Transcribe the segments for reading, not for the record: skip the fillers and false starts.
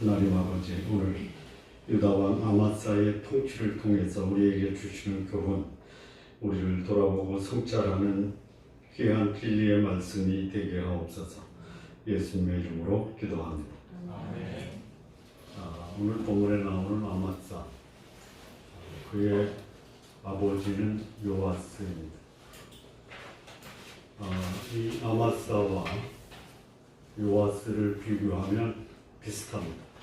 하나님 아버지, 오늘 유다왕 아마사의 통치를 통해서 우리에게 주시는 교훈, 우리를 돌아보고 성찰하는 귀한 진리의 말씀이 되게 하옵소서. 예수님의 이름으로 기도합니다. 아멘. 오늘 본문에 나오는 아마사, 그의 아버지는 요아스입니다. 이 아마사와 요아스를 비교하면 비슷합니다.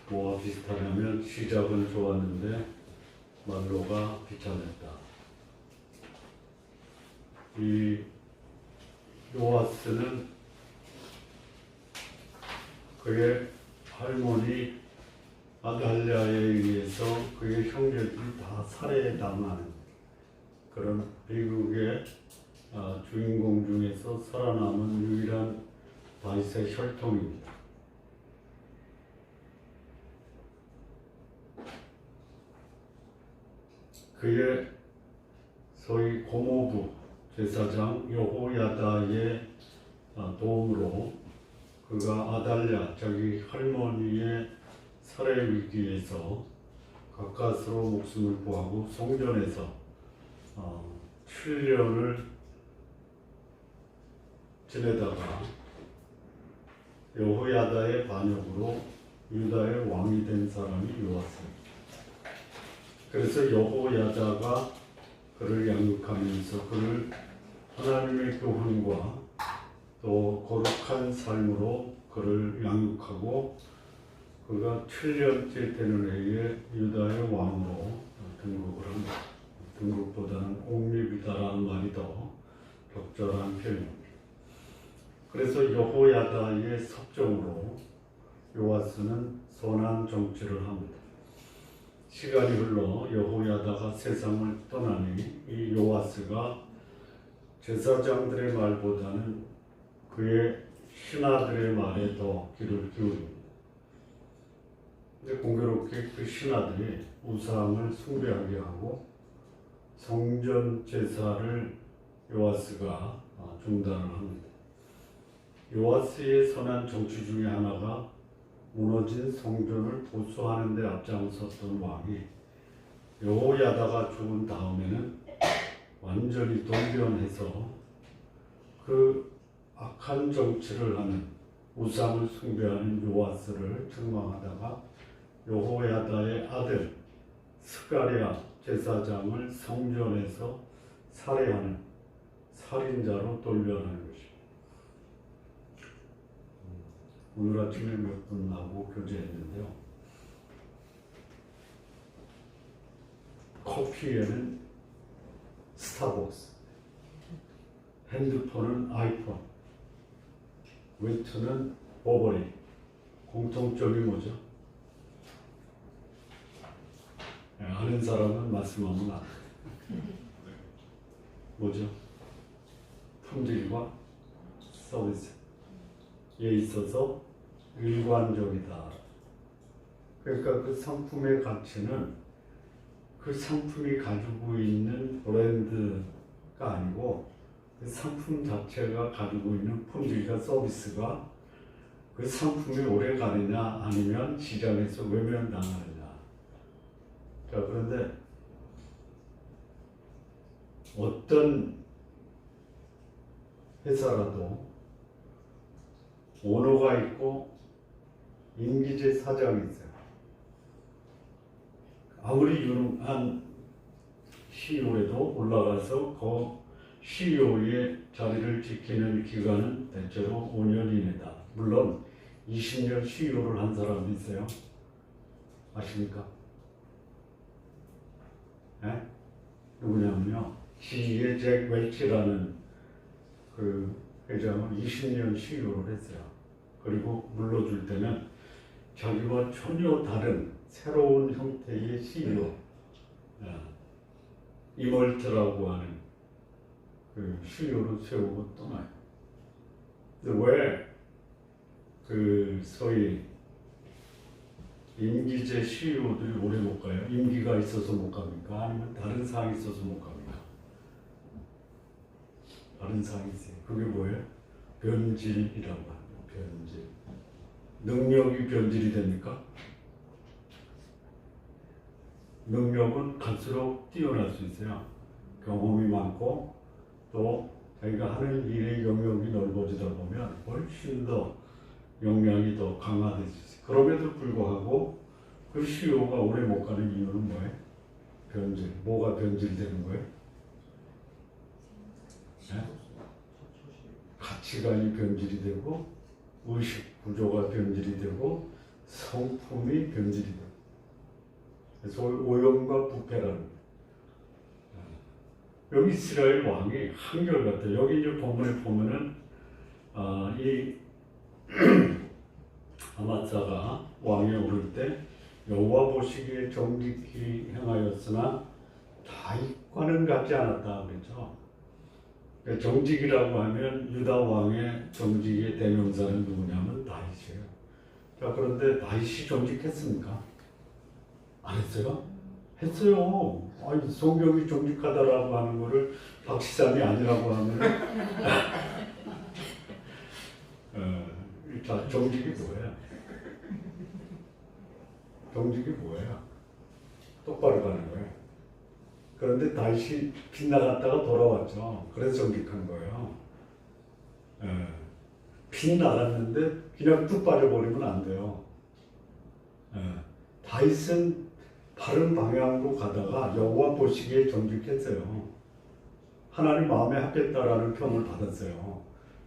뭐가 비슷하냐면 시작은 좋았는데 말로가 비참했다. 이 요아스는 그의 할머니 아달랴에 의해서 그의 형제들이 다 살해당하는 그런 비극의 주인공 중에서 살아남은 유일한 다윗의 혈통입니다. 그의 소위 고모부 제사장 여호야다의 도움으로 그가 아달랴 자기 할머니의 살해 위기에서 가까스로 목숨을 구하고 성전에서 7년을 지내다가 여호야다의 반역으로 유다의 왕이 된 사람이 요아스입니다. 그래서 여호야다가 그를 양육하면서 그를 하나님의 교훈과 또 거룩한 삶으로 그를 양육하고 그가 7년째 되는 해에 유다의 왕으로 등극을 합니다. 등극보다는 옹립이다라는 말이 더 적절한 표현입니다. 그래서 여호야다의 섭정으로 요아스는 선한 정치를 합니다. 시간이 흘러 여호야다가 세상을 떠나니 이 요아스가 제사장들의 말보다는 그의 신하들의 말에 더 귀를 기울입니다. 근데 공교롭게 그 신하들이 우상을 숭배하게 하고 성전 제사를 요아스가 중단을 합니다. 요아스의 선한 정치 중에 하나가 무너진 성전을 보수하는 데 앞장섰던 왕이 여호야다가 죽은 다음에는 완전히 돌변해서 그 악한 정치를 하는 우상을 숭배하는 요아스를 책망하다가 여호야다의 아들 스가랴 제사장을 성전에서 살해하는 살인자로 돌변하는 것입니다. 오늘 아침에 몇 분하고 교제했는데요. 커피에는 스타벅스, 핸드폰은 아이폰, 외투는 버버리. 공통점이 뭐죠? 아는 사람은 말씀하면 안 돼요. 뭐죠? 품질과 서비스에 있어서 일관적이다. 그러니까 그 상품의 가치는 그 상품이 가지고 있는 브랜드가 아니고 그 상품 자체가 가지고 있는 품질과 서비스가 그 상품이 오래 가느냐 아니면 시장에서 외면당하느냐. 자, 그런데 어떤 회사라도 오너가 있고 임기제 사장이 있어요. 아무리 유능한 CEO에도 올라가서 그 CEO의 자리를 지키는 기간은 대체로 5년 이내다. 물론 20년 CEO를 한 사람도 있어요. 아십니까? 네? 누구냐면요. GE의 잭 웰치라는 그 회장을 20년 CEO를 했어요. 그리고 물러줄 때는 자기와 전혀 다른 새로운 형태의 CEO, 이멀트라고 하는 그 CEO를 세우고 떠나요. 근데 왜 그 소위 임기제 CEO들이 오래 못 가요? 임기가 있어서 못 갑니까? 아니면 다른 사항이 있어서 못 갑니까? 다른 사항이 있어요. 그게 뭐예요? 변질이라고 합니다. 변질. 능력이 변질이 됩니까? 능력은 갈수록 뛰어날 수 있어요. 경험이 많고 또 자기가 하는 일의 영역이 넓어지다 보면 훨씬 더 역량이 더 강화될 수 있어요. 그럼에도 불구하고 그 CEO가 오래 못 가는 이유는 뭐예요? 변질. 뭐가 변질되는 거예요? 네? 가치관이 변질이 되고 의식 구조가 변질이 되고 성품이 변질이 되고 그래서 오염과 부패라는 거예요. 여기 이스라엘 왕이 한결같아요. 여기 이제 본문에 보면은 이 아마사가 왕에 오를 때 여호와 보시기에 정직히 행하였으나 다윗과는 같지 않았다 그랬죠. 정직이라고 하면 유다 왕의 정직의 대명사는 누구냐면 다윗이에요. 자, 그런데 다윗이 정직했습니까? 안 했어요? 했어요. 아니, 성경이 정직하다라고 하는 거를 박시삼이 아니라고 하면 자, 정직이 뭐예요? 정직이 뭐예요? 똑바로 가는 거예요. 그런데 다시 빗나갔다가 돌아왔죠. 그래서 정직한 거예요. 빗나갔는데 그냥 뚝 빠져버리면 안 돼요. 다윗은 바른 방향으로 가다가 여호와 보시기에 정직했어요. 하나님 마음에 합했다라는 평을 받았어요.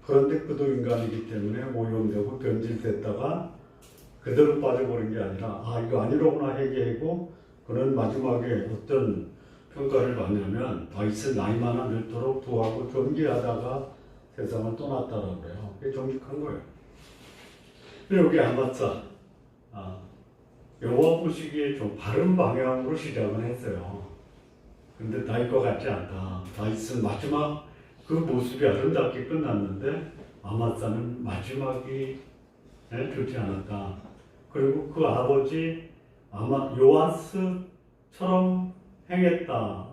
그런데 그도 인간이기 때문에 오염되고 변질됐다가 그대로 빠져버린 게 아니라 이거 아니로구나 회개하고 그는 마지막에 어떤 평가를 받냐면 다윗은 나이만 들도록 두하고 존귀하다가 세상을 떠났다라고 그래요. 그게 정직한 거예요. 근데 여기 아마사 여호와 보시기에 좀 바른 방향으로 시작을 했어요. 근데 다윗과 같지 않다. 다윗은 마지막 그 모습이 아름답게 끝났는데 아마사는 마지막이 좋지 않았다. 그리고 그 아버지 아마 요아스처럼 행했다.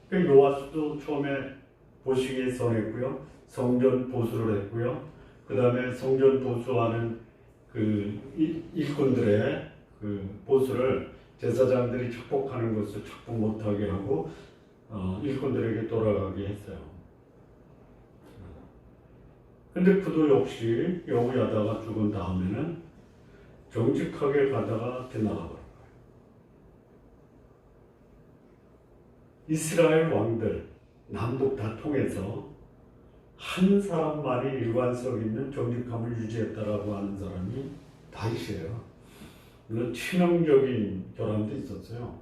그 요아스도 처음에 보시기에 선했고요. 성전 보수를 했고요. 그 다음에 성전 보수하는 그 일꾼들의 그 보수를 제사장들이 축복하는 것을 축복 못하게 하고 일꾼들에게 돌아가게 했어요. 근데 그도 역시 여호야다가 죽은 다음에는 정직하게 가다가 빗나가 버린 거예요. 이스라엘 왕들 남북 다 통해서 한 사람만이 일관성 있는 정직함을 유지했다라고 하는 사람이 다윗이에요. 물론 치명적인 결함도 있었어요.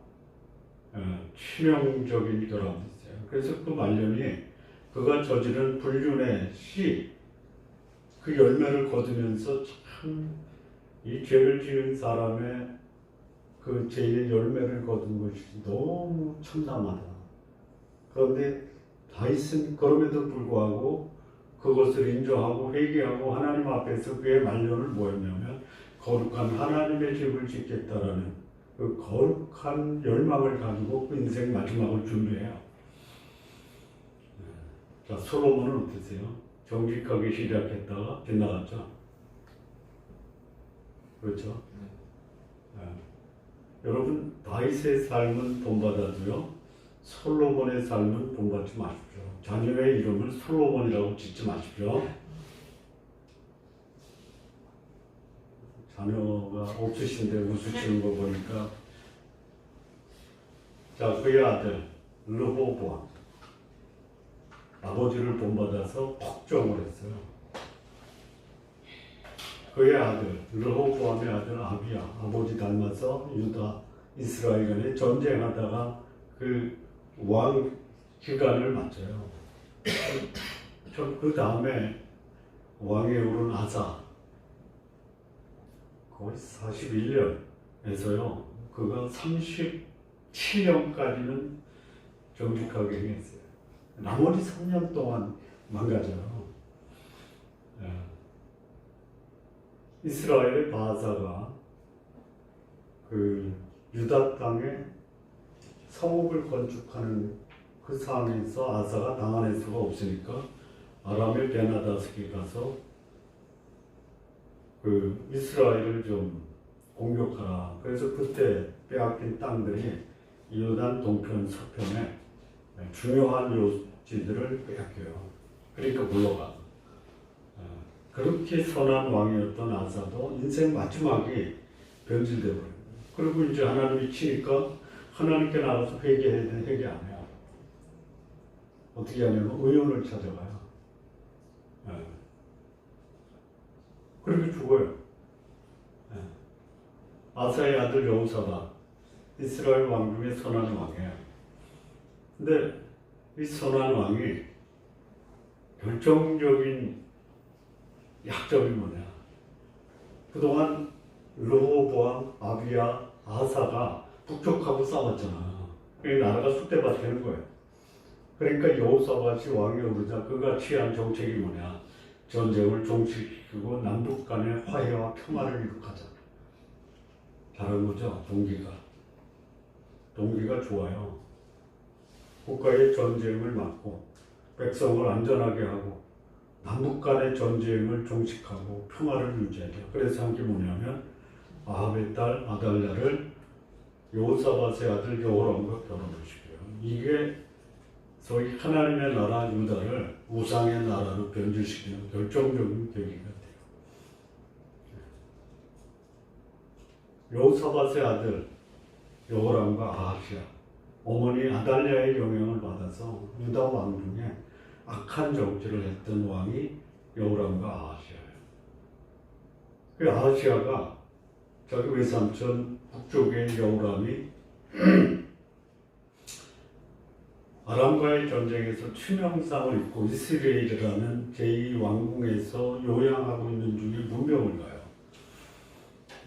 치명적인 결함도 있어요. 그래서 그 말년이 그가 저지른 불륜의 씨, 그 열매를 거두면서 참 이 죄를 지은 사람의 그 죄의 열매를 거둔 것이 너무 참담하다. 그런데 다윗은 그럼에도 불구하고 그것을 인정하고 회개하고 하나님 앞에서 그의 말년을 뭐였냐면 거룩한 하나님의 집을 짓겠다라는 그 거룩한 열망을 가지고 그 인생 마지막을 준비해요. 자, 솔로몬은 어떠세요? 정직하게 시작했다가 빗나갔죠. 그렇죠? 여러분 다윗의 삶은 본받아도요 솔로몬의 삶은 본받지 마십시오. 자녀의 이름을 솔로몬이라고 짓지 마십시오. 자녀가 없으신데 웃으시는 거 보니까 자, 그의 아들 르호보암 아버지를 본받아서 폭정을 했어요. 그의 아들 르호보암의 아들 아비야 아버지 닮아서 유다 이스라엘 간에 전쟁하다가 그 왕 기간을 맞춰요. 그 다음에 왕에 오른 아사 거의 41년에서요 그가 37년까지는 정직하게 행했어요. 나머지 3년 동안 망가져요. 이스라엘의 바사가 그 유다 땅에 성읍을 건축하는 그 상황에서 아사가 당할 수가 없으니까 아람의 베나다스에 가서 그 이스라엘을 좀 공격하라. 그래서 그때 빼앗긴 땅들이 요단 동편 서편에 중요한 요지들을 빼앗겨요. 그러니까 물러가. 그렇게 선한 왕이었던 아사도 인생 마지막이 변질되어 버려요. 그리고 이제 하나님이 치니까 하나님께 나가서 회개해야 돼. 회개 안 해요. 어떻게 하냐면 의원을 찾아가요. 그렇게 죽어요. 아사의 아들 여호사밧, 이스라엘 왕 중에 선한 왕이에요. 근데 이 선한 왕이 결정적인 약점이 뭐냐? 그동안 르호보암, 아비야, 아사가 북쪽하고 싸웠잖아. 그러니까 나라가 쑥대밭 되는 거예요. 그러니까 여호사밧이 왕이 오르자 그가 취한 정책이 뭐냐? 전쟁을 종식시키고 남북 간의 화해와 평화를 이룩하자. 잘한 거죠, 동기가. 동기가 좋아요. 국가의 전쟁을 막고 백성을 안전하게 하고 남북 간의 전쟁을 종식하고 평화를 유지해야 돼요. 그래서 한 게 뭐냐면 아합의 딸 아달랴를 여호사밧의 아들 여호람과 결혼을 시켜요. 이게 소위 하나님의 나라 유다를 우상의 나라로 변질시키는 결정적인 계기가 돼요. 여호사밧의 아들 여호람과 아하시아, 어머니 아달랴의 영향을 받아서 유다 왕 중에 악한 정치를 했던 왕이 여호람과 아하시아예요. 그 아하시아가 자기 외삼촌 북쪽의 여호람이 아람과의 전쟁에서 치명상을 입고 이스라엘이라는 제2왕궁에서 요양하고 있는 중에 문병을 가요.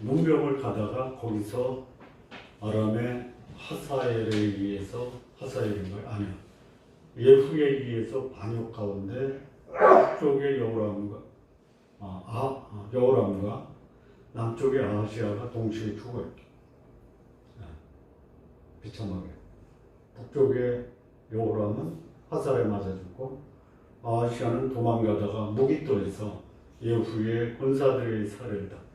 문병을 가다가 거기서 아람의 하사엘에 의해서, 하사엘인가요? 아니요. 예후에 의해서 반역 가운데 북쪽의 여호람과 남쪽의 아하시아가 동시에 죽어요. 비참하게. 북쪽의 여호람은 화살에 맞아 죽고 아하시아는 도망가다가 무깃돌에서 예후의 군사들의 살해를 당해요.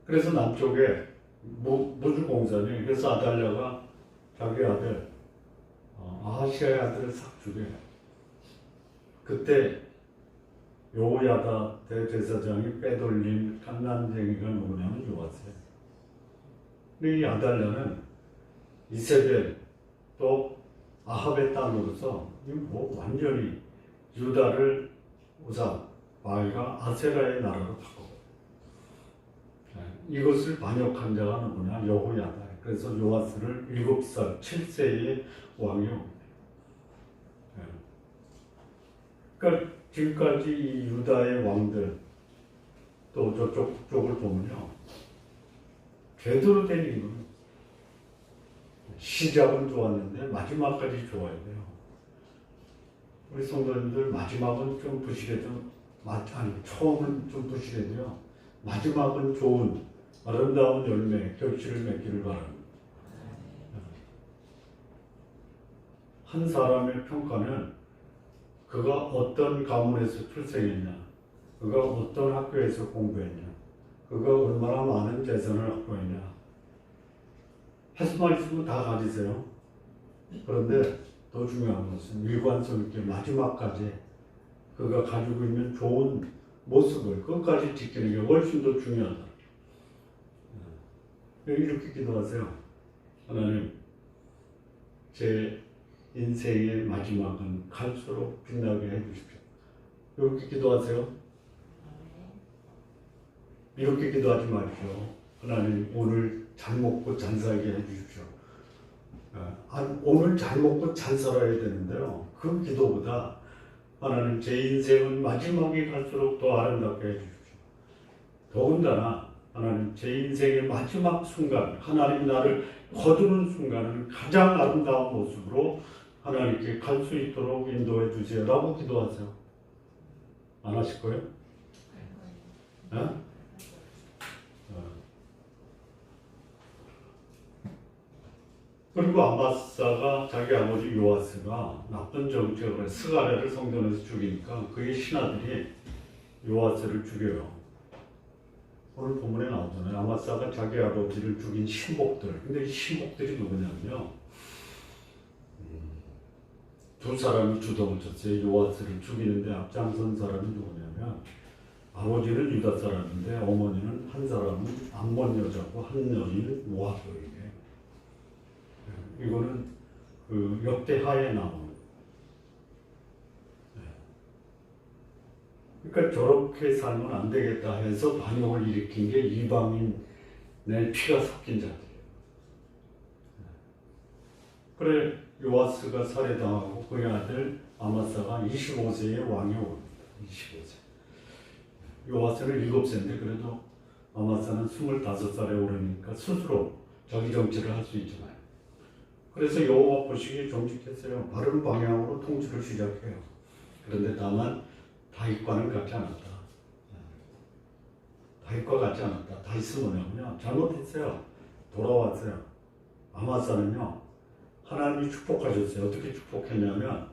그래서 남쪽에 무주공산이, 그래서 아달랴가 자기 아들 아하시아의 아들을 싹 죽여요. 그때 여호야다 대제사장이 빼돌린 갓난쟁이가 누구냐면 요아스예요. 근데 이 아달랴는 이세벨 또 아합의 딸로서 완전히 유다를 우상 바알과 아세라의 나라로 바꿔요. 이것을 반역한 자가 누구냐? 여호야다. 그래서 요아스를 7살 7세의 왕이 옵니다. 그러니까 지금까지 이 유다의 왕들 또 저쪽 북쪽을 보면요, 제대로 된 임금. 시작은 좋았는데 마지막까지 좋아야 돼요. 우리 성도님들 마지막은 좀 부실해도, 처음은 좀 부실해도요, 마지막은 좋은 아름다운 열매, 결실을 맺기를 바랍니다. 한 사람의 평가는 그가 어떤 가문에서 출생했냐, 그가 어떤 학교에서 공부했냐, 그가 얼마나 많은 재산을 확보했냐, 할 수만 있으면 다 가지세요. 그런데 더 중요한 것은 일관성 있게 마지막까지 그가 가지고 있는 좋은 모습을 끝까지 지키는 게 훨씬 더 중요하다. 이렇게 기도하세요. 하나님, 제 인생의 마지막은 갈수록 빛나게 해주십시오. 이렇게 기도하세요. 이렇게 기도하지 마십시오. 하나님, 오늘 잘 먹고 잘 살게 해주십시오. 오늘 잘 먹고 잘 살아야 되는데요, 그 기도보다 하나님, 제 인생은 마지막이 갈수록 더 아름답게 해주십시오. 더군다나 하나님, 제 인생의 마지막 순간, 하나님 나를 거두는 순간은 가장 아름다운 모습으로 하나님께 갈 수 있도록 인도해 주세요 라고 기도하세요. 안 하실 거예요? 네? 그리고 아마사가 자기 아버지 요아스가 나쁜 정책을 해 스가랴를 성전에서 죽이니까 그의 신하들이 요아스를 죽여요. 오늘 본문에 나오잖아요. 아마사가 자기 아버지를 죽인 신복들. 근데 이 신복들이 누구냐면요. 두 사람이 주동을 쳤어요. 요아스를 죽이는데 앞장선 사람이 누구냐면 아버지는 유다 사람인데 어머니는 한 사람은 암몬 여자고 한 여인은 모압 여인이에요. 이거는 그 역대하에 나오는. 그러니까 저렇게 살면 안 되겠다 해서 반역을 일으킨 게 이방인의 피가 섞인 자들이에요. 그래 요아스가 살해당하고 그의 아들 아마사가 25세의 왕이 오릅니다. 25세. 요아스는 7세인데 그래도 아마사는 25살에 오르니까 스스로 자기 정치를 할 수 있잖아요. 그래서 여호와 보시기에 정직했어요. 바른 방향으로 통치를 시작해요. 그런데 다만 다윗과는 같지 않았다. 다윗과 같지 않았다. 다윗은 뭐냐면요. 잘못했어요. 돌아왔어요. 아마사는요. 하나님이 축복하셨어요. 어떻게 축복했냐면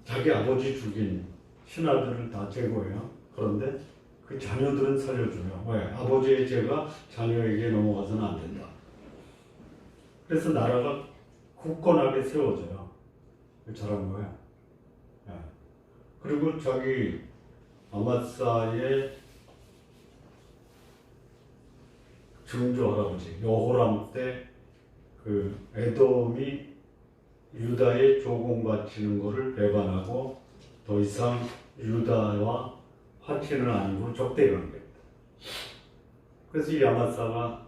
자기 아버지 죽인 신하들을 다 제거해요. 그런데 그 자녀들은 살려줘요. 왜? 아버지의 죄가 자녀에게 넘어가서는 안 된다. 그래서 나라가 굳건하게 세워져요. 잘한 거예요. 네. 그리고 자기 아마사의 증조 할아버지 여호람 때 그 에돔이 유다에 조공 바치는 것을 배반하고 더 이상 유다와 화친을 아니고 적대 관계입니다. 그래서 이 아마사가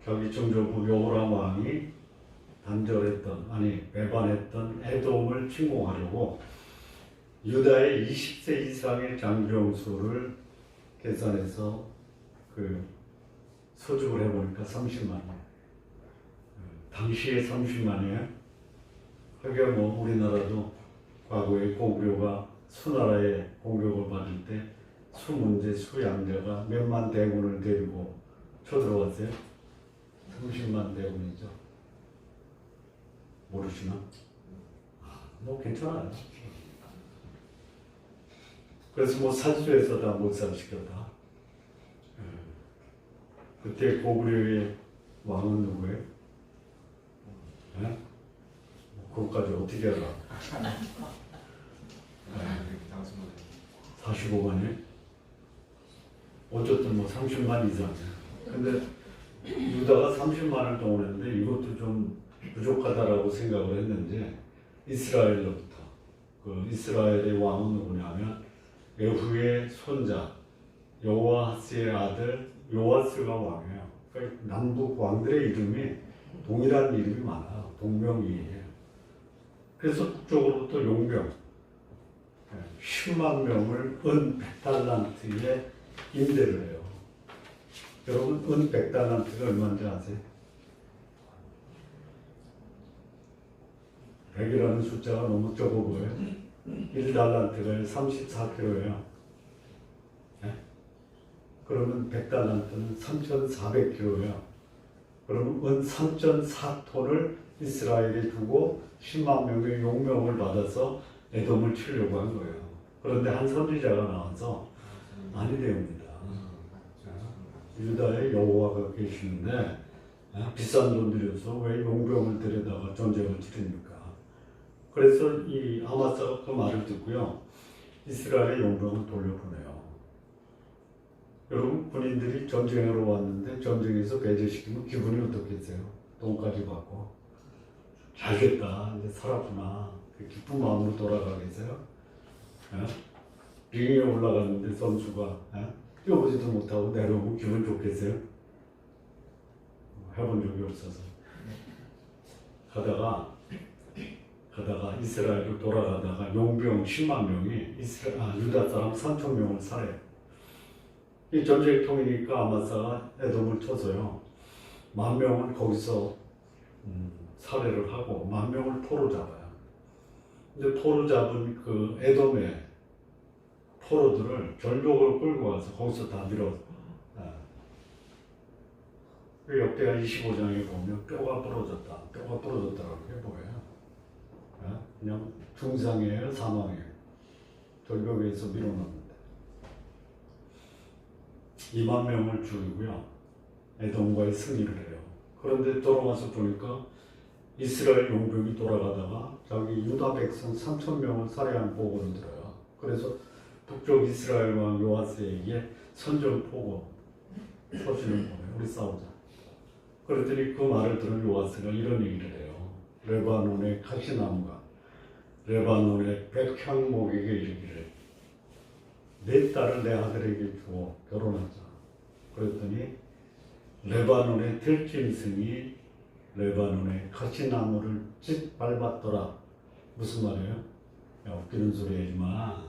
자기 증조부 여호람 왕이 배반했던 에돔을 침공하려고 유다의 20세 이상의 장병수를 계산해서 그 소집을 해보니까 30만이에요. 당시에 30만이에요. 그게 뭐 우리나라도 과거에 고구려가 수나라의 공격을 받을 때 수문제, 수양제가 몇만 대군을 데리고 쳐들어왔어요. 30만 대군이죠. 모르시나? 뭐 괜찮아요. 그래서 뭐 산수에서 다 몰살시켰다. 그때 고구려의 왕은 누구예요? 네? 그것까지 어떻게 알아? 45만이에요? 어쨌든 뭐 30만 이상이에요. 근데 유다가 30만을 동원했는데 이것도 좀 부족하다라고 생각을 했는지 이스라엘로부터 그 이스라엘의 왕은 누구냐면 예후의 손자 요아스의 아들 요아스가 왕이에요. 그러니까 남북 왕들의 이름이 동일한 이름이 많아요. 동명이인이에요. 그래서 북쪽으로부터 용병 10만 명을 은 100달란트에 임대를 해요. 여러분 은 100달란트가 얼마인지 아세요? 100이라는 숫자가 너무 적어 보여요. 1달란트가 34kg예요. 네? 그러면 100달란트는 3,400kg예요. 그러면 은 3.4톤을 이스라엘에 두고 10만 명의 용명을 받아서 에돔을 치려고 한 거예요. 그런데 한 선지자가 나와서 아니 됩니다. 유다에 여호와가 계시는데 비싼 돈 들여서 왜 용병을 데려다가 전쟁을 치릅니까? 그래서 이 아마사가 그 말을 듣고요. 이스라엘의 용병을 돌려보내요. 여러분 군인들이 전쟁하러 왔는데 전쟁에서 배제시키면 기분이 어떻겠어요? 돈까지 받고 잘됐다 이제 살았구나 그 기쁜 마음으로 돌아가겠어요? 링에 올라갔는데 선수가 뛰어보지도 못하고 내려오면 기분 좋겠어요? 해본 적이 없어서 가다가 이스라엘로 돌아가다가 용병 10만 명이 유다 사람 3천 명을 살해요. 이 전쟁통이니까 아마사가 에돔을 쳐서요. 10,000명을 거기서 살해를 하고 10,000명을 포로 잡아요. 근데 포로 잡은 그 에돔의 포로들을 절벽을 끌고 와서 거기서 다 밀어. 그 역대하 25장에 보면 뼈가 부러졌다라고 해 보여요. 그냥 중상이에요, 사망이에요. 절벽에서 밀어넣는데 2만 명을 죽이고요. 에돔과의 승리를 해요. 그런데 돌아와서 보니까 이스라엘 용병이 돌아가다가 자기 유다 백성 3,000명을 살해한 보고를 들어요. 그래서 북쪽 이스라엘 왕 요아스에게 선전포고 서신을 보내요. 우리 싸우자. 그랬더니 그 말을 들은 요아스가 이런 얘기를 해요. 레바논의 카시나무가 레바논의 백향목에게 이르기를 내 딸을 내 아들에게 주어 결혼하자. 그랬더니 레바논의 들짐승이 레바논의 카시나무를 짓밟았더라. 무슨 말이에요? 야, 웃기는 소리 하지 마.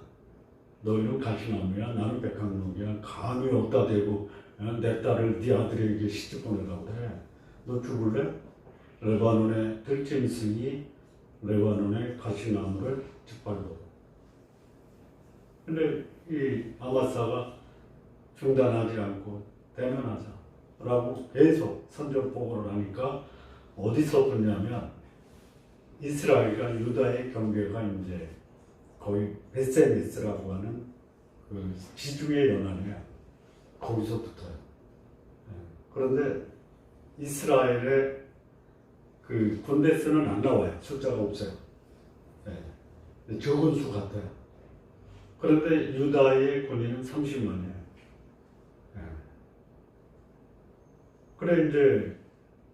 너희는 가시나무야, 나는 백향목이야. 감히 어디다 대고 내 딸을 네 아들에게 시집 보내려고 그래. 너 죽을래? 레바논의 들짐승이 레바논의 가시나무를 짓밟고. 근데 이 아마사가 중단하지 않고 대면하자라고 계속 선전포고를 하니까 어디서 듣냐면 이스라엘과 유다의 경계가 이제 거의 베세메스라고 하는 그 지중해 연안이에요. 거기서 붙어요. 그런데 이스라엘의 그 군대 수는 안 나와요. 숫자가 없어요. 적은 수 같아요. 그런데 유다의 군인은 30만이에요. 그래 이제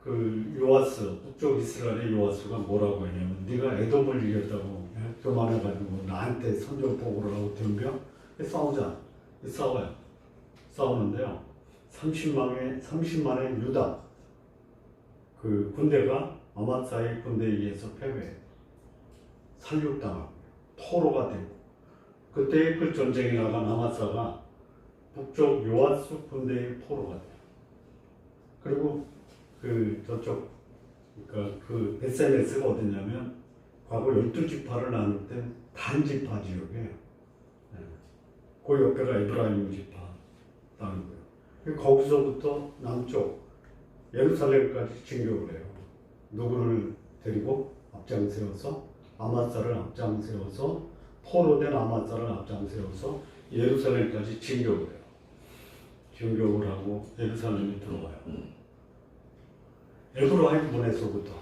그 요아스 북쪽 이스라엘의 요아스가 뭐라고 했냐면 네가 에돔을 이겼다고 교만해가지고 나한테 선전포고를 하고 덤벼 싸우자. 싸워요. 싸우는데요. 30만의 유다 그 군대가 아마사의 군대에 의해서 패배해요. 살육당하고 포로가 되고 그때 그 전쟁에 나간 아마사가 북쪽 요아스 군대의 포로가 돼요. 그리고 그 저쪽 그러니까 그 베세메스가 어디냐면 과거 12지파를 나눌 때 단지파 지역이에요. 그 옆에가 에브라임 지파 땅이고요. 거기서부터 남쪽 예루살렘까지 진격을 해요. 누구를 데리고 앞장세워서 아마사를 앞장세워서 포로된 아마사를 앞장세워서 예루살렘까지 진격을 해요. 진격을 하고 예루살렘에 들어와요. 에브라임 문에서부터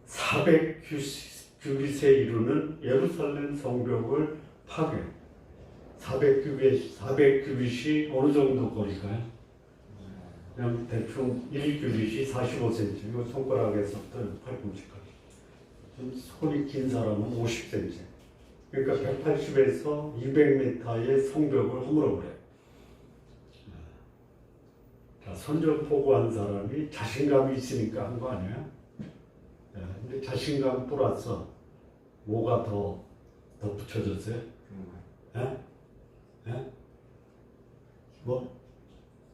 400규빗에 이르는 예루살렘 성벽을 파괴. 400규빗이 어느 정도 거리까요? 그냥 대충 1규빗이 45cm, 이거 손가락에서부터 팔꿈치까지. 좀 손이 긴 사람은 50cm. 그러니까 180에서 200m의 성벽을 허물어 그래요. 자, 선전포고한 사람이 자신감이 있으니까 한 거 아니에요? 근데 자신감 플러스 뭐가 더 붙여졌어요? 뭐?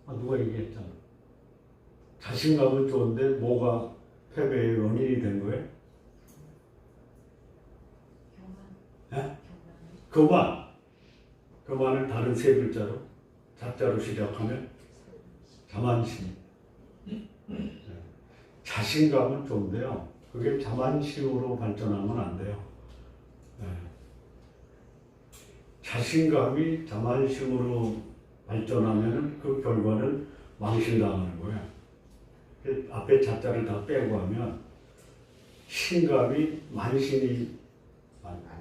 누가 얘기했잖아. 자신감은 좋은데 뭐가 패배의 원인이 된 거예요? 교만을 다른 세 글자로 자자로 시작하면 자만심. 자신감은 좋은데요. 그게 자만심으로 발전하면 안 돼요. 자신감이 자만심으로 발전하면 그 결과는 망신당하는 거예요. 앞에 자자를 다 빼고 하면 신감이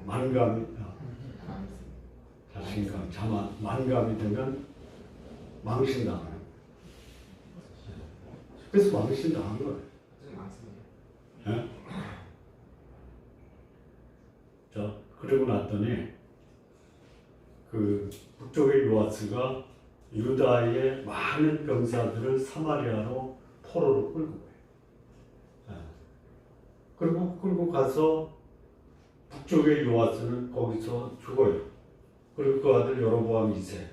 만감이 자신감, 만감이 되면 망신당하는 거예요. 그래서 망신당한 거예요. 자, 그러고 났더니 그 북쪽의 요아스가 유다의 많은 병사들을 사마리아로 포로로 끌고 가요. 그리고 끌고 가서 북쪽의 요아스는 거기서 죽어요. 그리고 그 아들 여로보암 2세.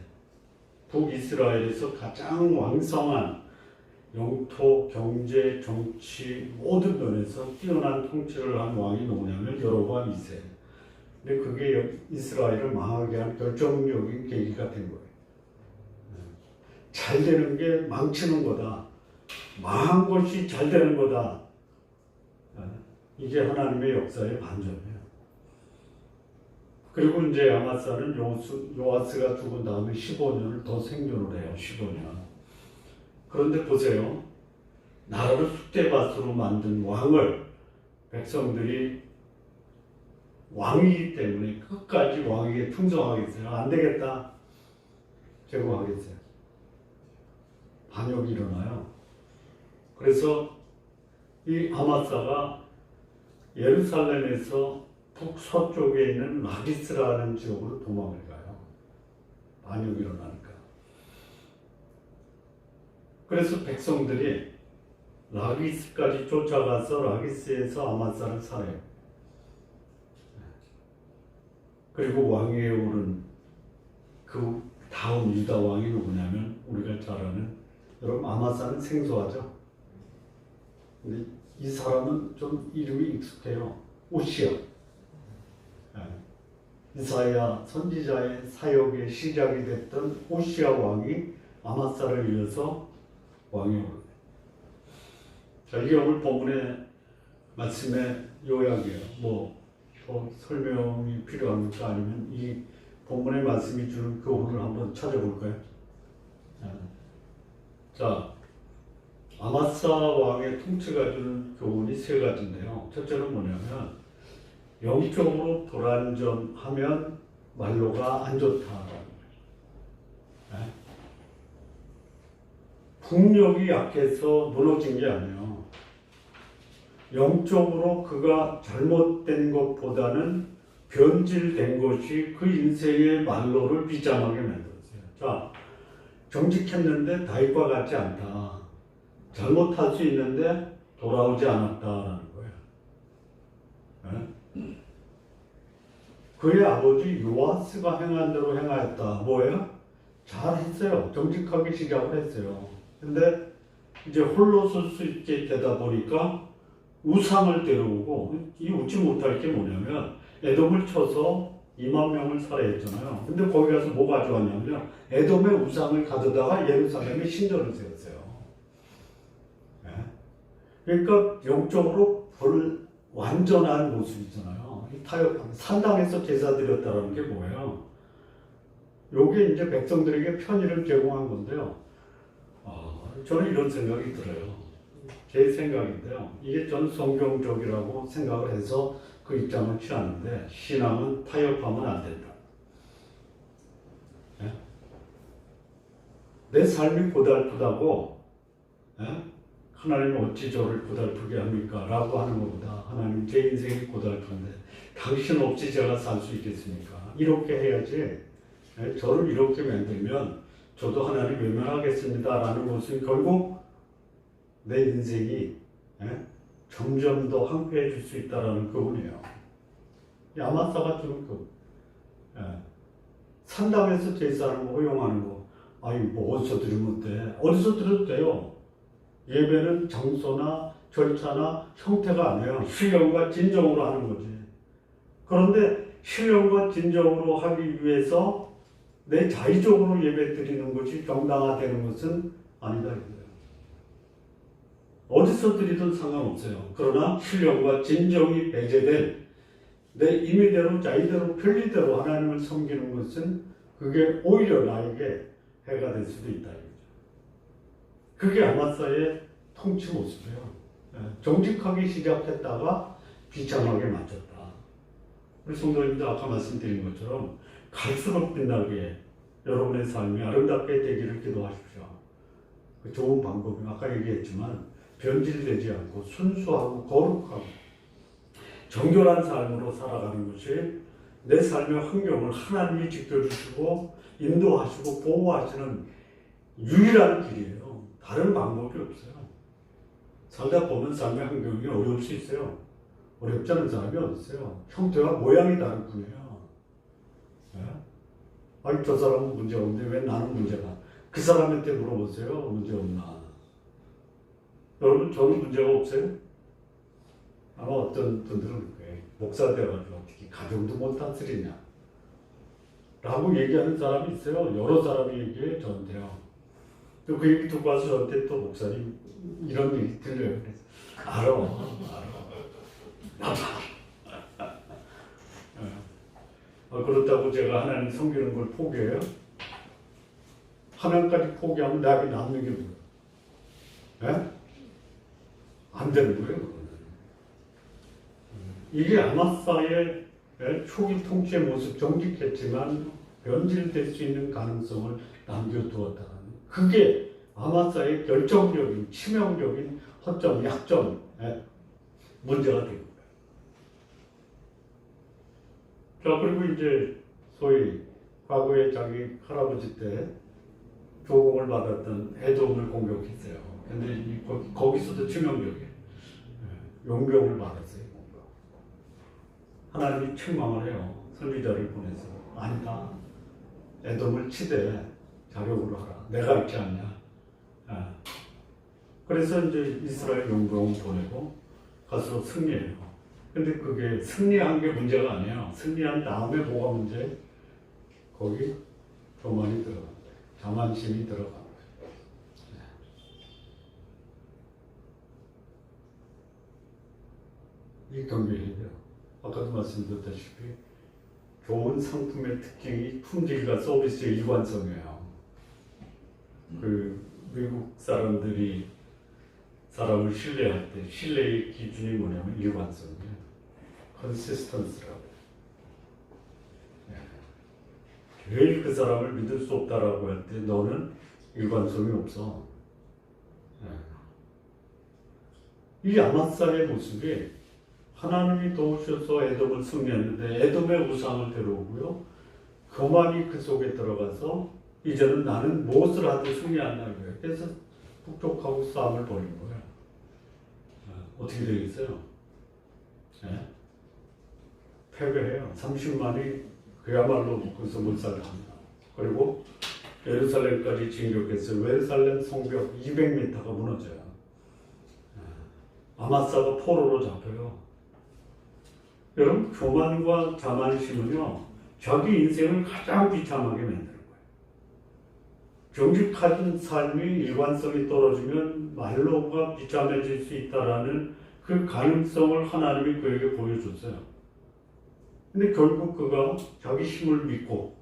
북이스라엘에서 가장 왕성한 영토, 경제, 정치 모든 면에서 뛰어난 통치를 한 왕이 누구냐면 여로보암 2세. 근데 그게 이스라엘을 망하게 한 결정적인 계기가 된 거예요. 잘 되는 게 망치는 거다. 망한 것이 잘 되는 거다. 이게 하나님의 역사의 반전이에요. 그리고 이제 아마사는 요아스가 죽은 다음에 15년을 더 생존을 해요. 15년. 그런데 보세요. 나라를 쑥대밭으로 만든 왕을 백성들이 왕이기 때문에 끝까지 왕에게 충성하겠어요. 안 되겠다. 제거하겠어요. 반역이 일어나요. 그래서 이 아마사가 예루살렘에서 북서쪽에 있는 라기스라는 지역으로 도망을 가요. 반역이 일어나니까. 그래서 백성들이 라기스까지 쫓아가서 라기스에서 아마사를 살해요. 그리고 왕위에 오른 그 다음 유다 왕이 누구냐면 우리가 잘 아는, 여러분 아마사는 생소하죠? 근데 이 사람은 좀 이름이 익숙해요. 오시아. 이사야 선지자의 사역의 시작이 됐던 오시아 왕이 아마사를 이어서 왕이 오르네. 자, 이게 오늘 본문의 말씀의 요약이에요. 뭐 더 설명이 필요합니까? 아니면 이 본문의 말씀이 주는 교훈을 한번 찾아볼까요? 자, 아마사 왕의 통치가 주는 교훈이 세 가지인데요. 첫째는 뭐냐면 영적으로 불완전하면 말로가 안 좋다라는 거예요. 국력이 약해서 무너진 게 아니에요. 영적으로 그가 잘못된 것보다는 변질된 것이 그 인생의 말로를 비참하게 만들었어요. 자, 정직했는데 다윗과 같지 않다. 잘못할 수 있는데 돌아오지 않았다라는 거예요. 그의 아버지 요아스가 행한 대로 행하였다. 뭐예요? 잘했어요. 정직하게 시작을 했어요. 근데 이제 홀로 설 수 있게 되다 보니까 우상을 데려오고, 이 웃지 못할 게 뭐냐면 에돔을 쳐서 2만 명을 살해했잖아요. 근데 거기 가서 뭐 가져왔냐면 에돔의 우상을 가져다가 예루살렘에 신전을 세웠어요. 그러니까 영적으로 완전한 모습이잖아요. 타협하면 산당에서 제사 드렸다는 게 뭐예요? 요게 이제 백성들에게 편의를 제공한 건데요. 저는 이런 생각이 들어요. 제 생각인데요. 이게 전 성경적이라고 생각을 해서 그 입장을 취하는데, 신앙은 타협하면 안 된다. 내 삶이 고달프다고 하나님이 어찌 저를 고달프게 합니까? 라고 하는 것보다, 하나님 제 인생이 고달픈데 당신 없이 제가 살 수 있겠습니까? 이렇게 해야지, 저를 이렇게 만들면 저도 하나님 외면하겠습니다 라는 것은 결국 내 인생이 점점 더 황폐해질 수 있다는 교훈이에요. 아마사가 주는 교훈. 산당에서 제사하는 거, 허용하는 거, 아니 뭐 어디서 드리면 돼? 어디서 드려도 돼요. 예배는 장소나 절차나 형태가 아니에요. 신령과 진정으로 하는 거지. 그런데 신령과 진정으로 하기 위해서 내 자의적으로 예배 드리는 것이 정당화되는 것은 아니다. 어디서 드리든 상관없어요. 그러나 신령과 진정이 배제된 내 임의대로 자의대로 편리대로 하나님을 섬기는 것은 그게 오히려 나에게 해가 될 수도 있다. 그게 아마사의 통치 모습이에요. 정직하게 시작했다가 비참하게 마쳤다. 우리 성도님들 아까 말씀드린 것처럼 갈수록 빛나게 여러분의 삶이 아름답게 되기를 기도하십시오. 그 좋은 방법이 아까 얘기했지만 변질되지 않고 순수하고 거룩하고 정결한 삶으로 살아가는 것이 내 삶의 환경을 하나님이 지켜주시고 인도하시고 보호하시는 유일한 길이에요. 다른 방법이 없어요. 살다 보면 삶의 환경이 어려울 수 있어요. 어렵지 않은 사람이 어디 있어요. 형태와 모양이 다를 뿐이에요. 아니 저 사람은 문제 없는데 왜 나는 문제가? 그 사람한테 물어보세요. 문제 없나? 여러분 저는 문제가 없어요? 아마 어떤 분들은 목사 되어가지고 어떻게 가정도 못 다스리냐 라고 얘기하는 사람이 있어요. 여러 사람이 얘기해 저한테요. 또 그 얘기 듣고 와서 저한테 또 목사님 이런 얘기 들려요. 그래서 알아. 나도 알아. 그렇다고 제가 하나님 섬기는 걸 포기해요? 하나님까지 포기하면 나에게 남는 게 뭐야? 예? 안 되는 거예요. 그거는. 이게 아마사의 초기 통치의 모습 정직했지만 변질될 수 있는 가능성을 남겨두었다는 그게 아마사의 결정적인 치명적인 허점, 약점, 문제가 된 거예요. 자, 그리고 이제 소위 과거에 자기 할아버지 때 조공을 받았던 에돔을 공격했어요. 근데 거기서도 치명적이에요. 용병을 받았어요. 용병. 하나님이 책망을 해요. 선지자를 보내서 아니다. 에돔을 치되 자력으로 하라. 내가 있지 않냐. 그래서 이제 이스라엘 용병을 보내고 가서 승리해요. 근데 그게 승리한 게 문제가 아니에요. 승리한 다음에 뭐가 문제? 거기 교만이 들어간 거예요. 자만심이 들어간 거예요. 이 경계이죠. 아까도 말씀드렸다시피 좋은 상품의 특징이 품질과 서비스의 일관성이에요. 그 미국 사람들이 사람을 신뢰할 때 신뢰의 기준이 뭐냐면 일관성이에요. 컨시스턴스라고. 제일 그 사람을 믿을 수 없다라고 할 때 너는 일관성이 없어. 이 아마사의 모습이 하나님이 도우셔서 에돔을 승리했는데 에돔의 우상을 데려오고요. 교만이 그 속에 들어가서 이제는 나는 무엇을 하든 승리한다는 거예요. 그래서 북쪽하고 싸움을 벌인 거예요. 어떻게 되겠어요? 패배해요. 30만이 그야말로 거기서 못 살아갑니다. 그리고 예루살렘까지 진격해서 예루살렘 성벽 200m가 무너져요. 아마사가 포로로 잡혀요. 여러분, 교만과 자만심은요, 자기 인생을 가장 비참하게 만드는 거예요. 정직한 삶이 일관성이 떨어지면 말로가 비참해질 수 있다라는 그 가능성을 하나님이 그에게 보여줬어요. 근데 결국 그가 자기 힘을 믿고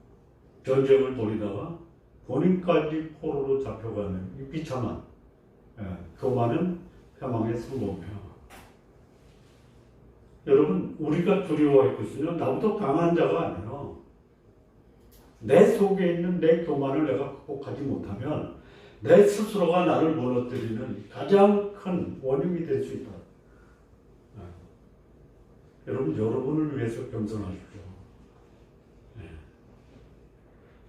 전쟁을 벌이다가 본인까지 포로로 잡혀가는 이 비참한 교만은 패망의 성공이에요. 여러분, 우리가 두려워할 것은요, 나보다 강한 자가 아니라 내 속에 있는 내 교만을 내가 극복하지 못하면 내 스스로가 나를 무너뜨리는 가장 큰 원인이 될 수 있다. 여러분, 여러분을 위해서 겸손하십시오.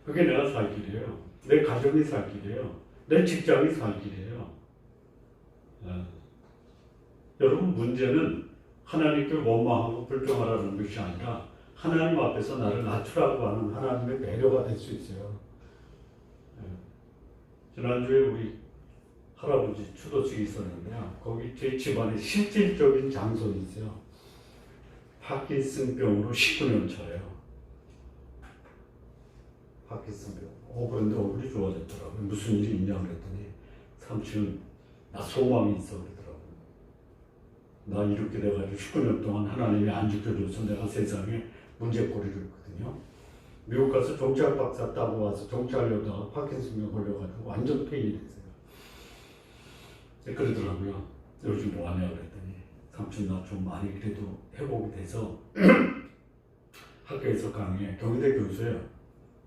그게 내가 살 길이에요. 내 가정이 살 길이에요. 내 직장이 살 길이에요. 여러분, 문제는 하나님께 원망하고 불평하라는 것이 아니라 하나님 앞에서 나를 낮추라고 하는 하나님의 배려가 될 수 있어요. 지난주에 우리 할아버지 추도식이 있었는데요. 거기 제 집안에 실질적인 장손이 있어요. 파킨슨병으로 19년 차래요. 파킨슨병. 그런데 얼굴이 좋아졌더라고요. 무슨 일이 있냐 그랬더니 삼촌 나 소망이 있어 그러더라고요. 나 이렇게 돼가지고 19년 동안 하나님이 안 지켜줘서 내가 세상에 문제거리를 했거든요. 미국 가서 정치학 박사 따고 와서 정치하려다가 파킨슨병 걸려가지고 완전 폐인이 됐어요. 그러더라고요. 요즘 뭐 하냐 그랬더니 삼촌 나 좀 많이 그래도 회복이 돼서 학교에서 강의해. 경희대 교수예요.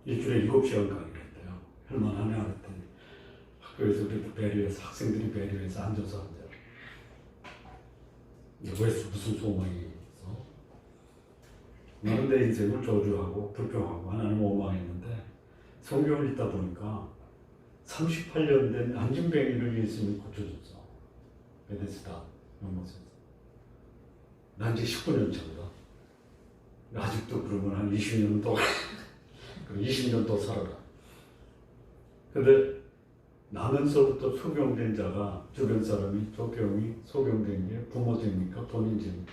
일주일에 7시간 강의를 했대요. 할만하냐 그랬더니 학교에서 그래도 배려해서 학생들이 배려해서 앉아서 앉아요. 왜 무슨 소망이 있어? 나는 내 인생을 저주하고 불평하고 하나님 원망했는데 성경을 읽다 보니까 38년 된 안진뱅이를 예수님이 고쳐줬어. 베데스다 연못에서. 난 이제 19년 차거든. 아직도 그러면 한 20년 더 20년 더 살아라. 근데 나면서부터 소경된 자가 주변 사람이 저 병이 소경된 게 부모 죄입니까? 본인 죄입니까?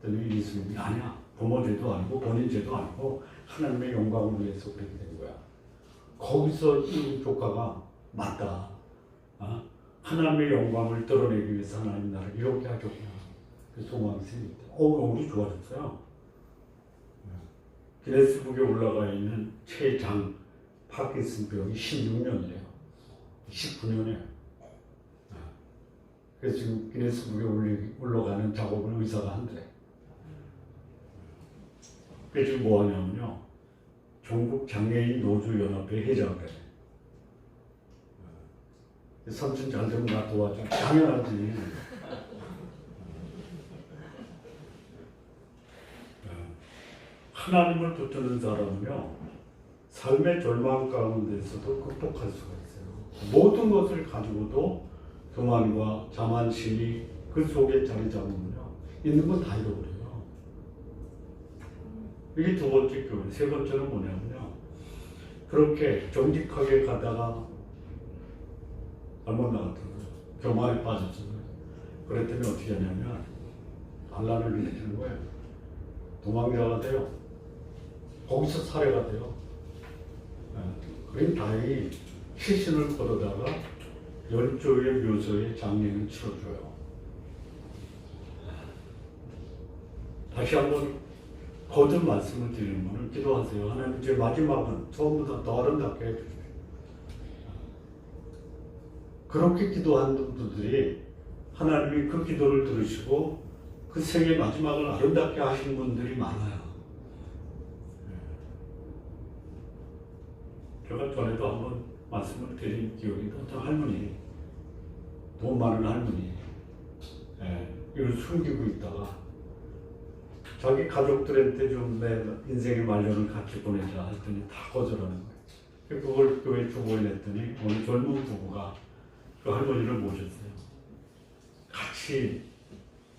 그랬더니 예수님이 아니야. 부모 죄도 아니고 본인 죄도 아니고 하나님의 영광을 위해서 그렇게 된 거야. 거기서 이 조카가 맞다. 하나님의 영광을 드러내기 위해서 하나님 나를 이렇게 하셨구나. 그 소망이 생깁니다. 얼굴이 좋아졌어요. 기네스북에 올라가 있는 최장 파킨슨병이 16년이래요. 19년이에요. 그래서 지금 기네스북에 올라가는 작업을 의사가 한대. 그래서 지금 뭐 하냐면요. 전국 장애인 노조연합회 회장이래. 삼촌 잘 되면 나 도와줘. 당연하지. 하나님을 붙드는 사람은요, 삶의 절망 가운데서도 극복할 수가 있어요. 모든 것을 가지고도 교만과 자만심이 그 속에 자리 잡으면요, 있는 건 다 잃어버려요. 이게 두 번째 교훈. 세 번째는 뭐냐면요, 그렇게 정직하게 가다가 잘못 나갔더라고요. 교만에 빠졌잖아요. 그랬더니 어떻게 하냐면, 반란을 일으키는 거예요. 도망자가 돼요. 거기서 살해가 돼요. 그럼 다행히 시신을 걷어다가 열조의 묘소에 장례를 치러줘요. 다시 한번 거듭 말씀을 드리는 거는 기도하세요. 하나님, 제 마지막은 처음보다 더 아름답게 해주십시오. 그렇게 기도한 분들이 하나님이 그 기도를 들으시고 그 생의 마지막을 아름답게 하신 분들이 많아요. 제가 전에도 한번 말씀을 드린 기억이 어떤 할머니, 돈 많은 할머니, 이걸 숨기고 있다가 자기 가족들한테 좀 내 인생의 말년을 같이 보내자 했더니 다 거절하는 거예요. 그걸 교회 주보에 냈더니 어느 젊은 부부가 그 할머니를 모셨어요. 같이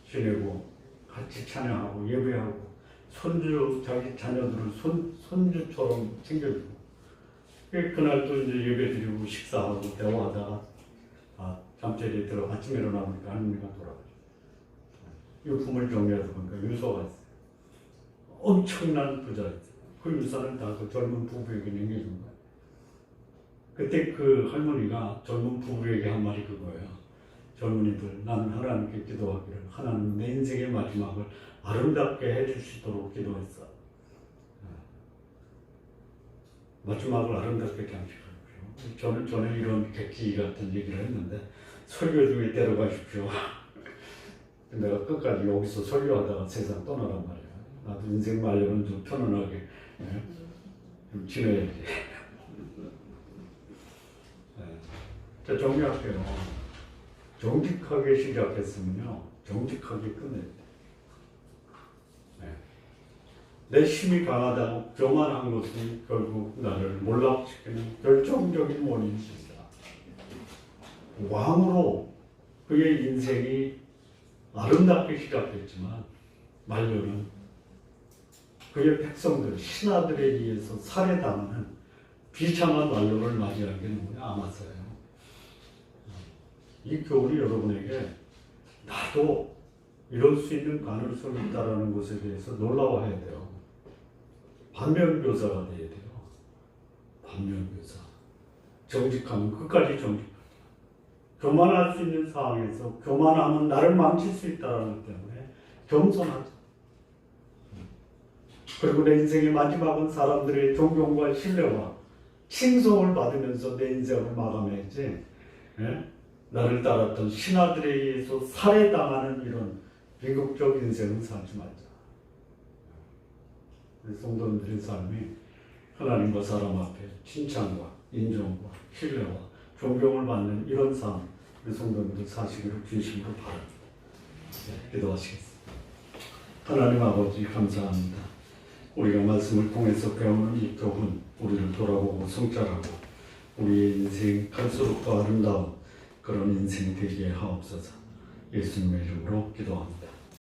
지내고 같이 찬양하고 예배하고 손주, 자기 자녀들을 손주처럼 챙겨주고, 그날도 이제 예배 드리고 식사하고 대화하다가 잠자리에 들어 아침에 일어나니까 할머니가 돌아가셨어요. 유품을 정리하다 보니까 유서가 있어요. 엄청난 부자였어요. 그 유산을 다 그 젊은 부부에게 남겨준 거예요. 그때 그 할머니가 젊은 부부에게 한 말이 그거예요. 젊은이들, 나는 하나님께 기도하기를 하나님 내 인생의 마지막을 아름답게 해주시도록 기도했어. 마지막을 아름답게 장식하십시오. 저는 전에 이런 객기 같은 얘기를 했는데, 설교 중에 데려가십시오. 내가 끝까지 여기서 설교하다가 세상 떠나란 말이야. 나도 인생 말년은 좀 편안하게 좀 지내야지. 자, 정리할게요. 정직하게 시작했으면요, 정직하게 끝내야 돼. 내 힘이 강하다고 교만한 것이 결국 나를 몰락시키는 결정적인 원인입니다. 왕으로 그의 인생이 아름답게 시작됐지만 말년은 그의 백성들, 신하들에 의해서 살해당하는 비참한 말년을 맞이하게 너무나 아팠어요. 이 교훈이 여러분에게 나도 이럴 수 있는 가능성이 있다는 것에 대해서 놀라워해야 돼요. 반면교사가 돼야 돼요. 반면교사. 정직하면 끝까지 정직하다. 교만할 수 있는 상황에서 교만하면 나를 망칠 수 있다는 것 때문에 겸손하자. 그리고 내 인생의 마지막은 사람들의 존경과 신뢰와 칭송을 받으면서 내 인생을 마감해야지, 나를 따랐던 신하들에 의해서 살해당하는 이런 비극적 인생은 살지 말자. 성도님들의 삶이 하나님과 사람 앞에 칭찬과 인정과 신뢰와 존경을 받는 이런 삶, 우리 성도님들 사시기를 진심으로 바랍니다. 기도하시겠습니다. 하나님 아버지 감사합니다. 우리가 말씀을 통해서 배우는 이 교훈, 우리를 돌아보고 성찰하고 우리의 인생 갈수록 더 아름다운 그런 인생이 되게 하옵소서. 예수님의 이름으로 기도합니다.